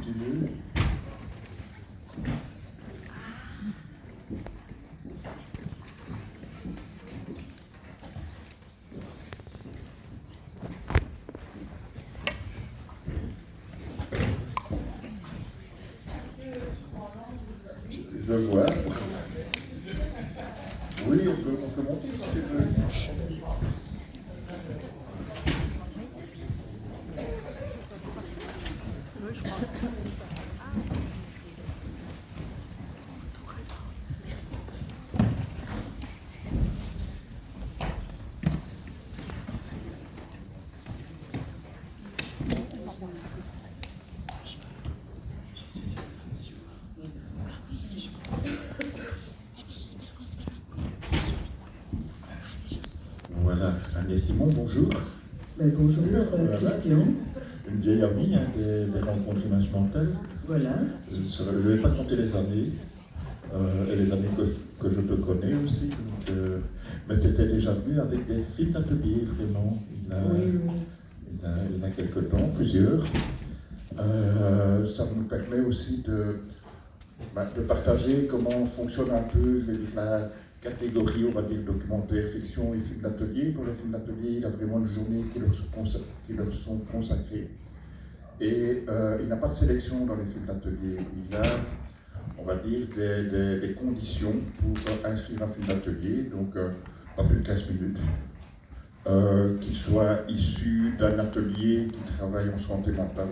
tu veux. Je vois. Oui, on peut monter si tu veux. Voilà, Agnès Simon, bonjour. Bonjour, Christian. Une vieille amie des rencontres Image Mentale. Voilà. Je ne vais pas compter les années, et les années que je te connais aussi. Donc, mais tu étais déjà venu avec des films d'atelier, vraiment. Il y a quelques temps, plusieurs. Ça nous permet aussi de partager comment fonctionne un peu, je vais dire, la catégorie, on va dire, documentaire, fiction et films d'atelier. Pour les films d'atelier, il y a vraiment une journée qui leur sont consacrées. Et il n'y a pas de sélection dans les films d'atelier. Il y a, on va dire, des conditions pour inscrire un film d'atelier, donc pas plus de 15 minutes, qu'il soit issu d'un atelier qui travaille en santé mentale.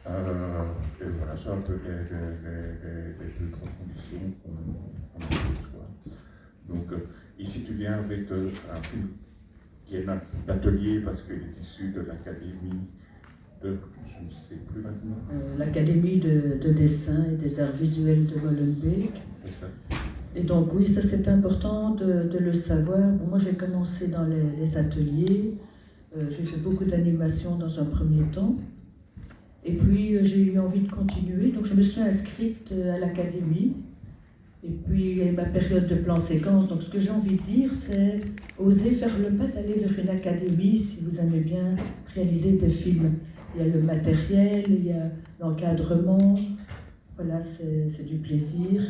Et voilà, c'est un peu les deux grandes conditions qu'on a. Donc, ici, tu viens avec un film qui est un atelier parce qu'il est issu de l'académie de, je ne sais plus maintenant. L'académie de dessin et des arts visuels de Molenbeek. C'est ça. Et donc, oui, ça c'est important de le savoir. Bon, moi, j'ai commencé dans les ateliers. J'ai fait beaucoup d'animation dans un premier temps. Et puis, j'ai eu envie de continuer. Donc, je me suis inscrite à l'académie. Et puis, il y a eu ma période de plan séquence. Donc, ce que j'ai envie de dire, c'est oser faire le pas d'aller vers une académie si vous aimez bien réaliser des films. Il y a le matériel, il y a l'encadrement. Voilà, c'est du plaisir.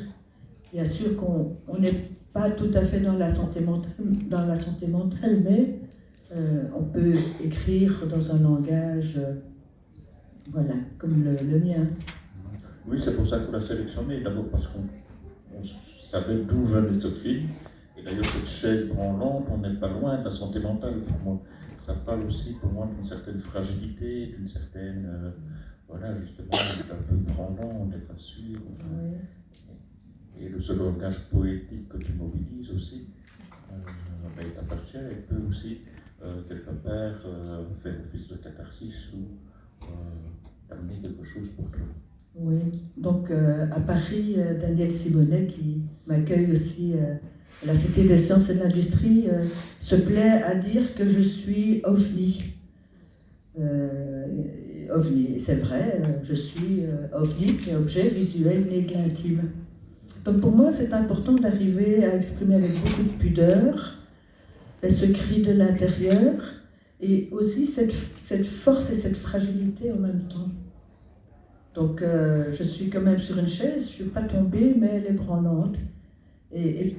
Bien sûr qu'on n'est pas tout à fait dans la santé mentale, mais on peut écrire dans un langage, voilà, comme le mien. Oui, c'est pour ça qu'on l'a sélectionné. D'abord parce qu'on savait d'où venait ce film. Et d'ailleurs, cette chaise branlante, on n'est pas loin de la santé mentale pour moi. Ça parle aussi pour moi d'une certaine fragilité, d'une certaine, voilà, justement, d'un peu branlant, on n'est pas sûr. Oui. Et ce langage poétique que tu mobilises aussi, il t'appartient et peut aussi, quelque part, faire office de catharsis ou amener quelque chose pour toi. Oui, donc à Paris, Daniel Simonet, qui m'accueille aussi à la Cité des Sciences et de l'Industrie, se plaît à dire que je suis ovni. OVNI, c'est vrai, je suis OVNI, c'est objet visuel né de l'intime. Donc pour moi, c'est important d'arriver à exprimer avec beaucoup de pudeur ce cri de l'intérieur et aussi cette force et cette fragilité en même temps. Donc je suis quand même sur une chaise, je ne suis pas tombée, mais elle est branlante. Et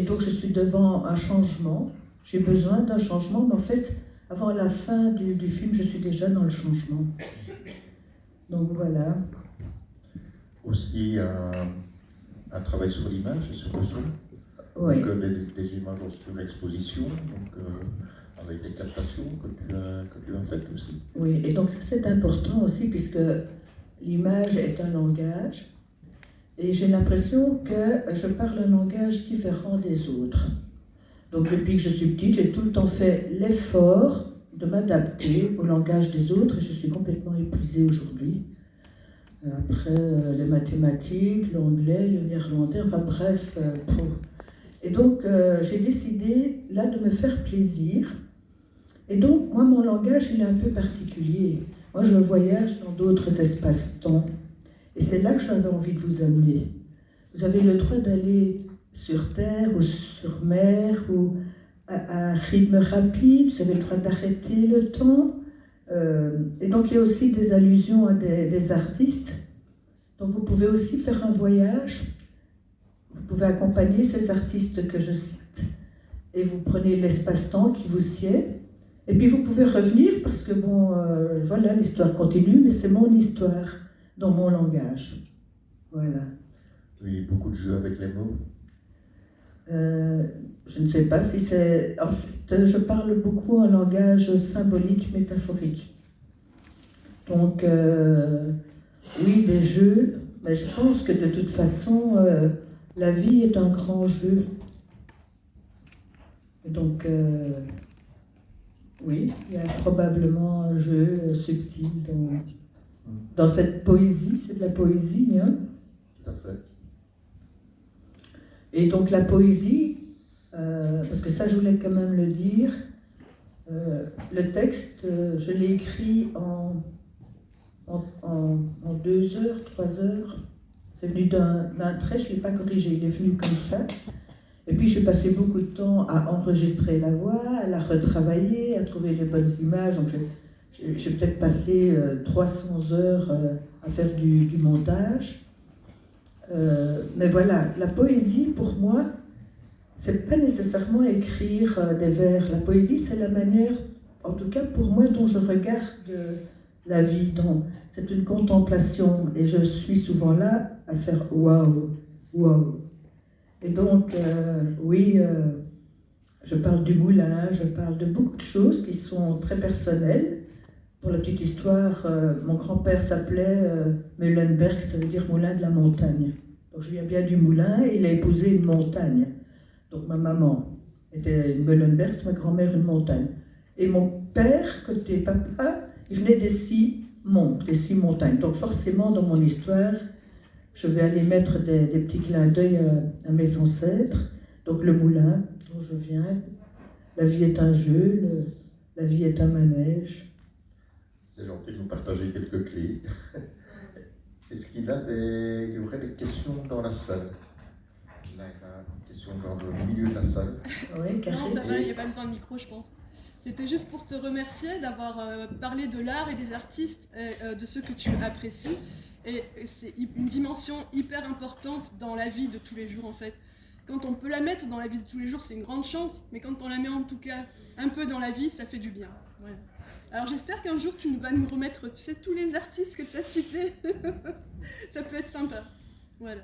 donc je suis devant un changement, j'ai besoin d'un changement, mais en fait, avant la fin du film, je suis déjà dans le changement. Donc voilà. Aussi un travail sur l'image et sur le son. Oui. Donc des images sur l'exposition, donc avec des captations que tu as faites aussi. Oui, et donc ça c'est important aussi puisque l'image est un langage et j'ai l'impression que je parle un langage différent des autres. Donc depuis que je suis petite, j'ai tout le temps fait l'effort de m'adapter au langage des autres et je suis complètement épuisée aujourd'hui. Après les mathématiques, l'anglais, le néerlandais, enfin bref. Et donc j'ai décidé là de me faire plaisir. Et donc moi mon langage il est un peu particulier. Moi je voyage dans d'autres espaces-temps. Et c'est là que j'avais envie de vous amener. Vous avez le droit d'aller sur terre ou sur mer ou à un rythme rapide, vous avez le droit d'arrêter le temps, Et donc il y a aussi des allusions à des artistes. Donc vous pouvez aussi faire un voyage, vous pouvez accompagner ces artistes que je cite, et vous prenez l'espace-temps qui vous sied, et puis vous pouvez revenir, parce que bon, voilà, l'histoire continue, mais c'est mon histoire, dans mon langage. Voilà. Oui, beaucoup de jeux avec les mots. Je ne sais pas si c'est... En fait, je parle beaucoup en langage symbolique, métaphorique. Donc, oui, des jeux, mais je pense que de toute façon, la vie est un grand jeu. Donc, oui, il y a probablement un jeu subtil dans cette poésie, c'est de la poésie, hein. Tout à fait. Et donc la poésie, parce que ça je voulais quand même le dire, le texte, je l'ai écrit en 2 heures, 3 heures. C'est venu d'un trait, je ne l'ai pas corrigé, il est venu comme ça. Et puis j'ai passé beaucoup de temps à enregistrer la voix, à la retravailler, à trouver les bonnes images. Donc j'ai peut-être passé 300 heures à faire du montage. Mais voilà, la poésie pour moi, c'est pas nécessairement écrire des vers. La poésie, c'est la manière, en tout cas pour moi, dont je regarde la vie. C'est une contemplation et je suis souvent là à faire waouh, waouh. Et donc, oui, je parle du moulin, je parle de beaucoup de choses qui sont très personnelles. Pour la petite histoire, mon grand-père s'appelait Meulenberg, ça veut dire moulin de la montagne. Donc je viens bien du moulin et il a épousé une montagne. Donc ma maman était une Meulenberg, ma grand-mère une montagne. Et mon père, côté papa, il venait des 6 monts, des 6 montagnes. Donc forcément, dans mon histoire, je vais aller mettre des petits clins d'œil à mes ancêtres. Donc le moulin dont je viens, la vie est un jeu, la vie est un manège. C'est gentil de nous partager quelques clés. Est-ce qu'il y aurait des questions dans la salle? Là, il y a une question dans le milieu de la salle. Oui, non, ça va, il n'y a pas besoin de micro, je pense. C'était juste pour te remercier d'avoir parlé de l'art et des artistes, et de ceux que tu apprécies. Et c'est une dimension hyper importante dans la vie de tous les jours, en fait. Quand on peut la mettre dans la vie de tous les jours, c'est une grande chance, mais quand on la met en tout cas un peu dans la vie, ça fait du bien. Voilà. Alors j'espère qu'un jour tu vas nous remettre, tu sais, tous les artistes que tu as cités. Ça peut être sympa. Voilà.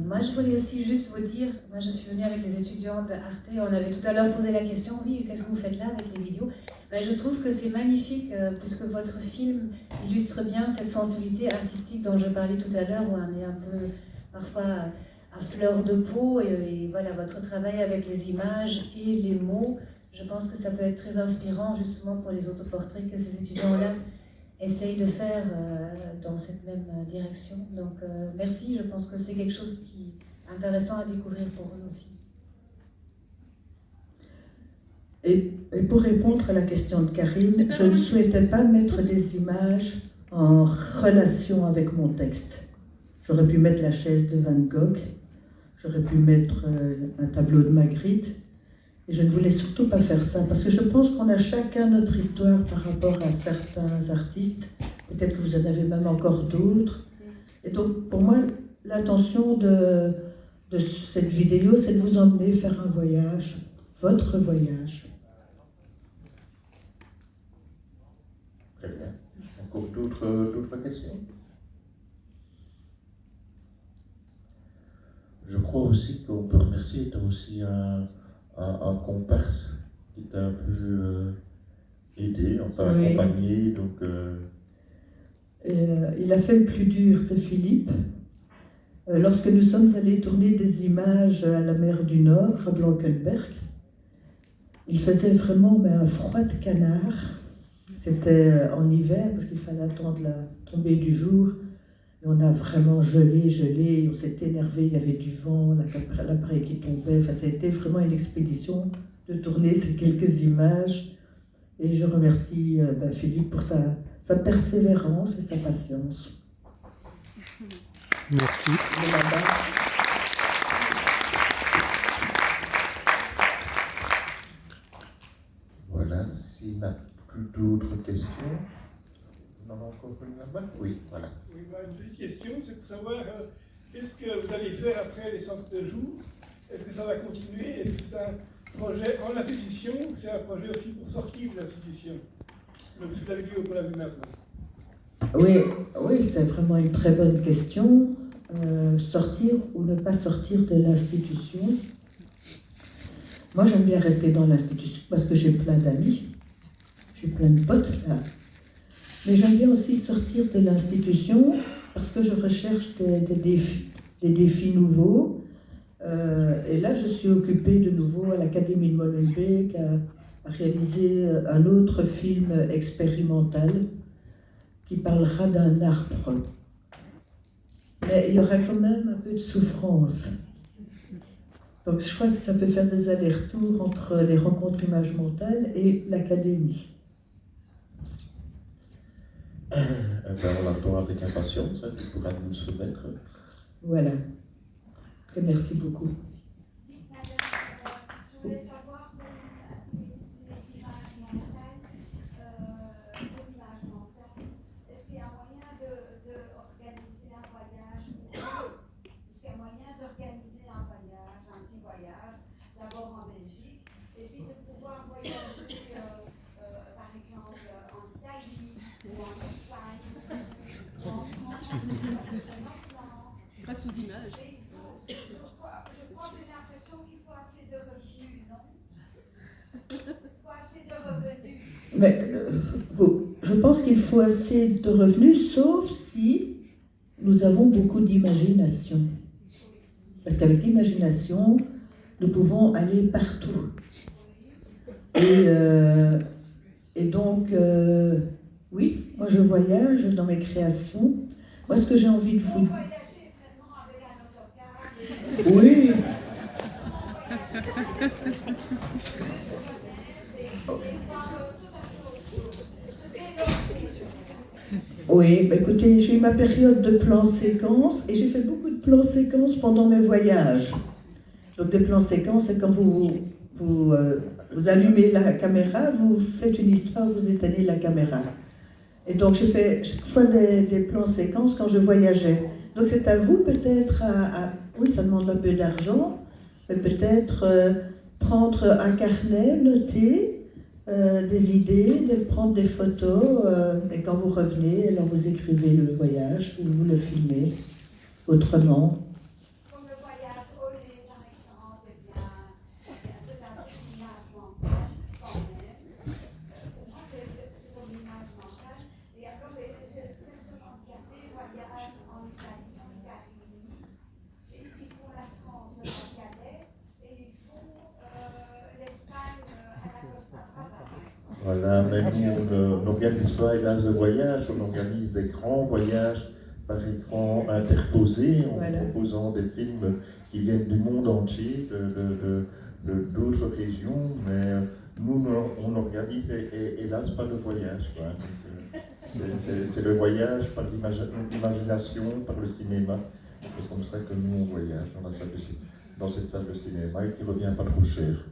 Moi je voulais aussi juste vous dire, moi je suis venue avec les étudiants d'Arte, on avait tout à l'heure posé la question, oui, qu'est-ce que vous faites là avec les vidéos? Ben, je trouve que c'est magnifique, puisque votre film illustre bien cette sensibilité artistique dont je parlais tout à l'heure, où on est un peu parfois à fleur de peau, et voilà, votre travail avec les images et les mots, je pense que ça peut être très inspirant justement pour les autoportraits que ces étudiants-là essayent de faire dans cette même direction. Donc merci, je pense que c'est quelque chose qui est intéressant à découvrir pour eux aussi. Et pour répondre à la question de Karim, je ne souhaitais pas mettre des images en relation avec mon texte. J'aurais pu mettre la chaise de Van Gogh, j'aurais pu mettre un tableau de Magritte, et je ne voulais surtout pas faire ça, parce que je pense qu'on a chacun notre histoire par rapport à certains artistes. Peut-être que vous en avez même encore d'autres. Et donc, pour moi, l'intention de cette vidéo, c'est de vous emmener faire un voyage, votre voyage. Très bien. Encore d'autres questions? Je crois aussi qu'on peut remercier, tu as aussi un comparse qui t'a un peu aidé, enfin oui. accompagné. Donc, il a fait le plus dur, c'est Philippe. Lorsque nous sommes allés tourner des images à la mer du Nord, à Blankenberg, il faisait vraiment un froid de canard. C'était en hiver, parce qu'il fallait attendre la tombée du jour. Et on a vraiment gelé, on s'est énervé, il y avait du vent, l'appareil qui tombait. Enfin, ça a été vraiment une expédition de tourner ces quelques images. Et je remercie Philippe pour sa persévérance et sa patience. Merci. voilà. d'autres questions? On en a encore une là-bas? Oui, voilà. Oui, voilà, une petite question, c'est pour savoir qu'est-ce que vous allez faire après les centres de jour? Est-ce que ça va continuer? Est-ce que c'est un projet en institution ou c'est un projet aussi pour sortir de l'institution? Donc, vous l'avez dit au la maintenant. Oui, c'est vraiment une très bonne question. Sortir ou ne pas sortir de l'institution. Moi, j'aime bien rester dans l'institution parce que j'ai plein d'amis, j'ai plein de potes là. Mais j'aime bien aussi sortir de l'institution parce que je recherche des défis nouveaux. Et là, je suis occupée de nouveau à l'Académie de Molenbeek à réaliser un autre film expérimental qui parlera d'un arbre. Mais il y aura quand même un peu de souffrance. Donc je crois que ça peut faire des allers-retours entre les rencontres images mentales et l'académie. Ben, on l'attend avec impatience, tu pourras nous le soumettre. Voilà. Et merci beaucoup. Je voulais savoir les images mentales, est-ce qu'il y a moyen d'organiser un voyage? Est-ce qu'il y a moyen d'organiser un voyage, un petit voyage, d'abord en Belgique, et puis de pouvoir voyager, par exemple, en Italie ou en Espagne, ou en France, Grâce aux images. Je crois que j'ai l'impression qu'il faut assez de revenus, non? Il faut assez de revenus. Mais je pense qu'il faut assez de revenus, sauf si nous avons beaucoup d'imagination. Parce qu'avec l'imagination, nous pouvons aller partout. Et donc, oui, moi je voyage dans mes créations. Moi, ce que j'ai envie de vous... Voyager vraiment avec un autocar. Oui. Oui, bah écoutez, j'ai eu ma période de plan séquence et j'ai fait beaucoup de plans séquences pendant mes voyages. Donc des plans séquences, c'est quand vous allumez la caméra, vous faites une histoire, vous éteignez la caméra. Et donc j'ai fait chaque fois des plans séquences quand je voyageais. Donc c'est à vous peut-être oui, ça demande un peu d'argent, mais peut-être prendre un carnet, noter des idées, de prendre des photos, et quand vous revenez, alors vous écrivez le voyage, ou vous le filmez autrement. Comme le voyage au lait, par exemple, eh bien, c'est un image mentale, quand même. C'est comme l'image mentale. Et alors, c'est seulement regarder voyage en Italie, en Italie, et ils font la France à Calais, et ils font l'Espagne à la Costa Brava. Voilà, mais nous, on n'organise pas hélas de voyage, on organise des grands voyages par écran interposé en proposant des films qui viennent du monde entier, d'autres régions, mais nous, on organise hélas pas de voyage, quoi. C'est le voyage par l'imagination, par le cinéma. C'est comme ça que nous, on voyage dans cette salle de cinéma et qui revient pas trop cher.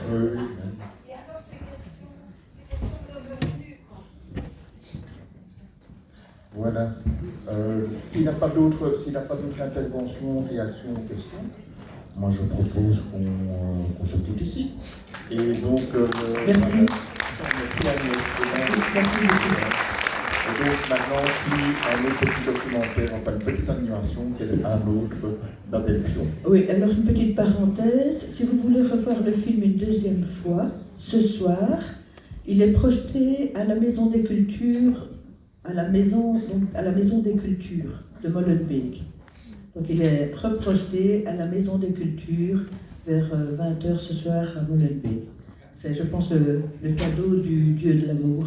Oui. Et alors, c'est question de revenus, quoi. Voilà. S'il n'y a pas d'autres interventions, réactions, questions, moi je propose qu'on se quitte ici. Et donc, merci. Merci Agnès. Et donc maintenant, puis un autre petit documentaire, enfin une petite animation, qui est un autre d'Adèle Pion. Oui, alors une petite parenthèse, si vous voulez revoir le film une deuxième fois, ce soir, il est projeté à la Maison des Cultures, à la Maison des Cultures de Molenbeek. Donc il est reprojeté à la Maison des Cultures vers 20h ce soir à Molenbeek. C'est, je pense, le cadeau du Dieu de l'amour.